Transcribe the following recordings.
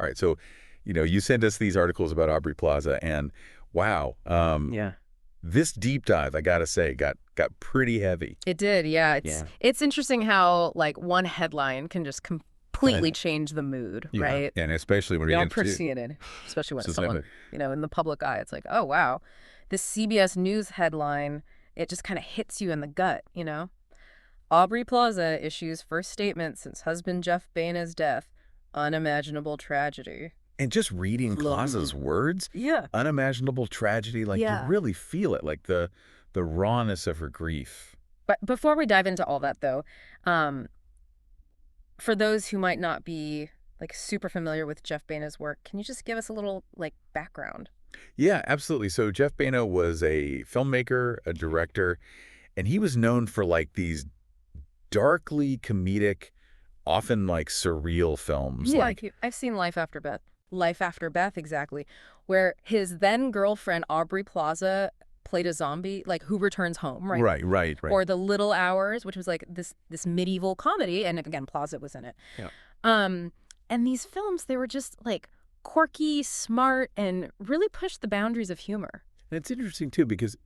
All right. So, you sent us these articles about Aubrey Plaza, and wow, Yeah. this deep dive, I gotta say, got pretty heavy. It did, yeah. Yeah. It's interesting how like one headline can just completely change the mood, Yeah, right? and especially when You we get don't into perceive it, especially when it's specifically. someone, in the public eye. It's like, oh, wow. This CBS News headline, it just kind of hits you in the gut. Aubrey Plaza issues first statement since husband Jeff Baena's death. Unimaginable tragedy. And just reading Plaza's words, Yeah. unimaginable tragedy, like you Yeah. really feel it, like the rawness of her grief. But before we dive into all that, though, for those who might not be like super familiar with Jeff Baena's work, can you just give us a little like background? Yeah, absolutely. So Jeff Baena was a filmmaker, a director, and he was known for like these darkly comedic, often like surreal films. Yeah, Like, I've seen Life After Beth. Life After Beth, exactly, where his then girlfriend Aubrey Plaza played a zombie, like who returns home, right? right. Or The Little Hours, which was like this medieval comedy, and again, Plaza was in it. Yeah. And these films, they were just like quirky, smart, and really pushed the boundaries of humor. And it's interesting too because,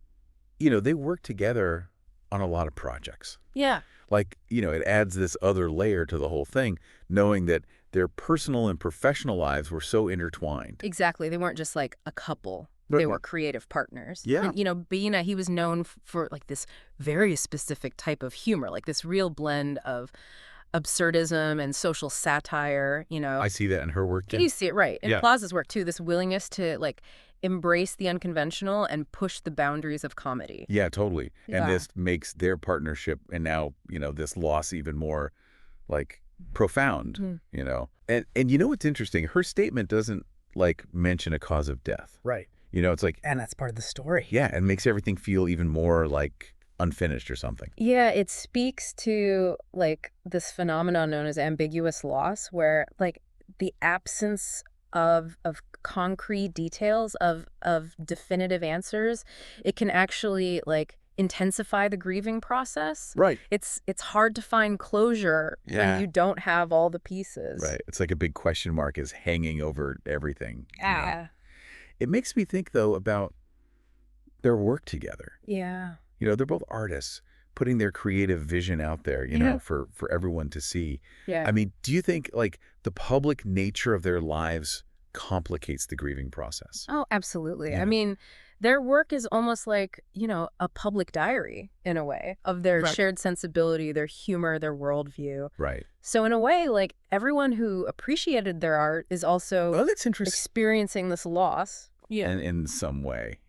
they work together on a lot of projects. Yeah. Like, it adds this other layer to the whole thing, knowing that their personal and professional lives were so intertwined. Exactly. They weren't just like a couple. They Right. were creative partners. Yeah. And, Baena, he was known for like this very specific type of humor, like this real blend of absurdism and social satire, I see that in her work, too. You see it, right. In Yeah. Plaza's work, too, this willingness to like embrace the unconventional and push the boundaries of comedy. Yeah, totally. Yeah. And this makes their partnership and now, this loss even more like profound, And what's interesting? Her statement doesn't like mention a cause of death. Right. It's like, And that's part of the story. yeah, it makes everything feel even more like unfinished or something. Yeah, it speaks to like this phenomenon known as ambiguous loss, where like the absence of concrete details of definitive answers, it can actually like intensify the grieving process. Right. It's hard to find closure Yeah. when you don't have all the pieces. Right. It's like a big question mark is hanging over everything. Yeah. It makes me think, though, about their work together. Yeah. They're both artists putting their creative vision out there, Yeah. for everyone to see. Yeah. I mean, do you think, like, the public nature of their lives complicates the grieving process? Oh, absolutely. Yeah. I mean, their work is almost like, a public diary in a way of their Right. shared sensibility, their humor, their worldview. Right. So in a way, like everyone who appreciated their art is also Well, that's interesting. experiencing this loss. Yeah. And in some way,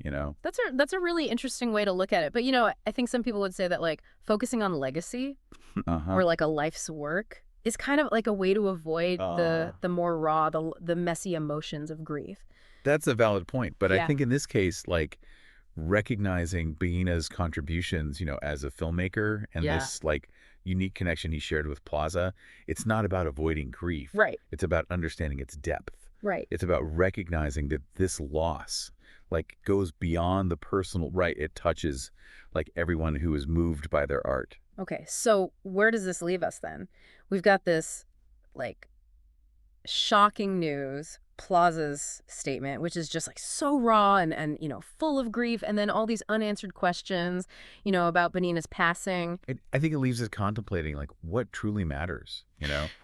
That's a really interesting way to look at it. But I think some people would say that like focusing on legacy Uh-huh. or like a life's work is kind of like a way to avoid the more raw, the messy emotions of grief. That's a valid point. But I Yeah. think in this case, like, recognizing Baena's contributions, as a filmmaker and Yeah. this, like, unique connection he shared with Plaza, it's not about avoiding grief. Right. It's about understanding its depth. Right. It's about recognizing that this loss, like, goes beyond the personal, right? It touches, like, everyone who is moved by their art. Okay, so where does this leave us then? We've got this, like, shocking news, Plaza's statement, which is just like so raw and full of grief, and then all these unanswered questions, about Benina's passing. I think it leaves us contemplating, like, what truly matters,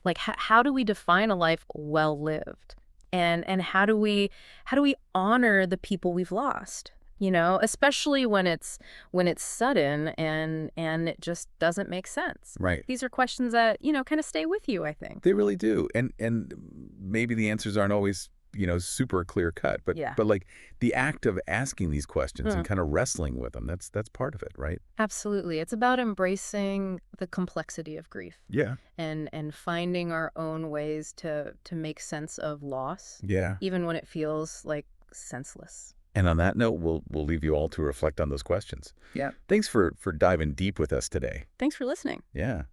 Like, how do we define a life well lived, and how do we honor the people we've lost? Especially when it's sudden and it just doesn't make sense. Right. These are questions that, kind of stay with you, I think. They really do. And maybe the answers aren't always, super clear cut, but Yeah. but like the act of asking these questions and kind of wrestling with them, that's part of it, right? Absolutely. It's about embracing the complexity of grief Yeah. and finding our own ways to make sense of loss, Yeah. even when it feels like senseless. And on that note, we'll leave you all to reflect on those questions. Yeah. Thanks for diving deep with us today. Thanks for listening. Yeah.